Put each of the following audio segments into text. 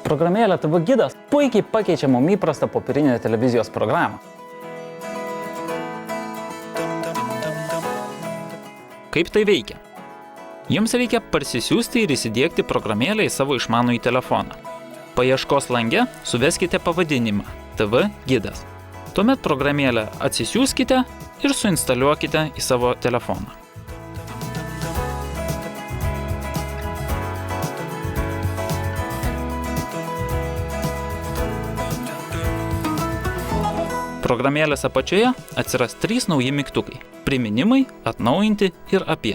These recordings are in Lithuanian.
Programėlė TV gidas puikiai pakeičia mum įprastą popierinę televizijos programą. Kaip tai veikia? Jums reikia parsisiųsti ir įsidiegti programėlę į savo išmanųjį telefoną. Paieškos lange suveskite pavadinimą TV gidas. Tuomet programėlę atsisiųskite ir suinstaliuokite į savo telefoną. Programėlės apačioje atsiras 3 nauji mygtukai – priminimai, atnaujinti ir apie.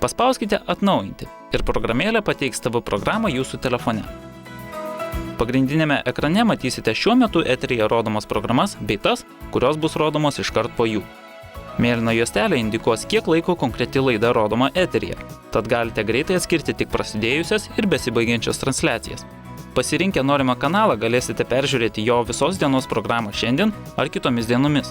Paspauskite atnaujinti ir programėlė pateiks TV programą jūsų telefone. Pagrindinėme ekrane matysite šiuo metu eteryje rodomas programas bei tas, kurios bus rodomos iškart po jų. Mėlyna juostelė indikuos, kiek laiko konkreti laida rodoma eteryje, tad galite greitai atskirti tik prasidėjusias ir besibaigiančias transliacijas. Pasirinkę norimą kanalą galėsite peržiūrėti jo visos dienos programą šiandien ar kitomis dienomis.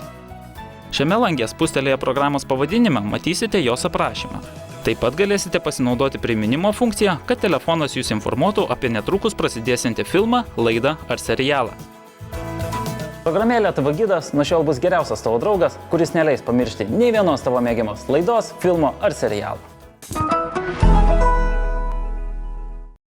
Šiame lange spustelėję programos pavadinimą matysite jos aprašymą. Taip pat galėsite pasinaudoti priminimo funkciją, kad telefonas jūs informuotų apie netrukus prasidėsiantį filmą, laidą ar serialą. Programėlė TV gidas nuo šiol bus geriausias tavo draugas, kuris neleis pamiršti nei vienos tavo mėgiamos laidos, filmo ar serialo.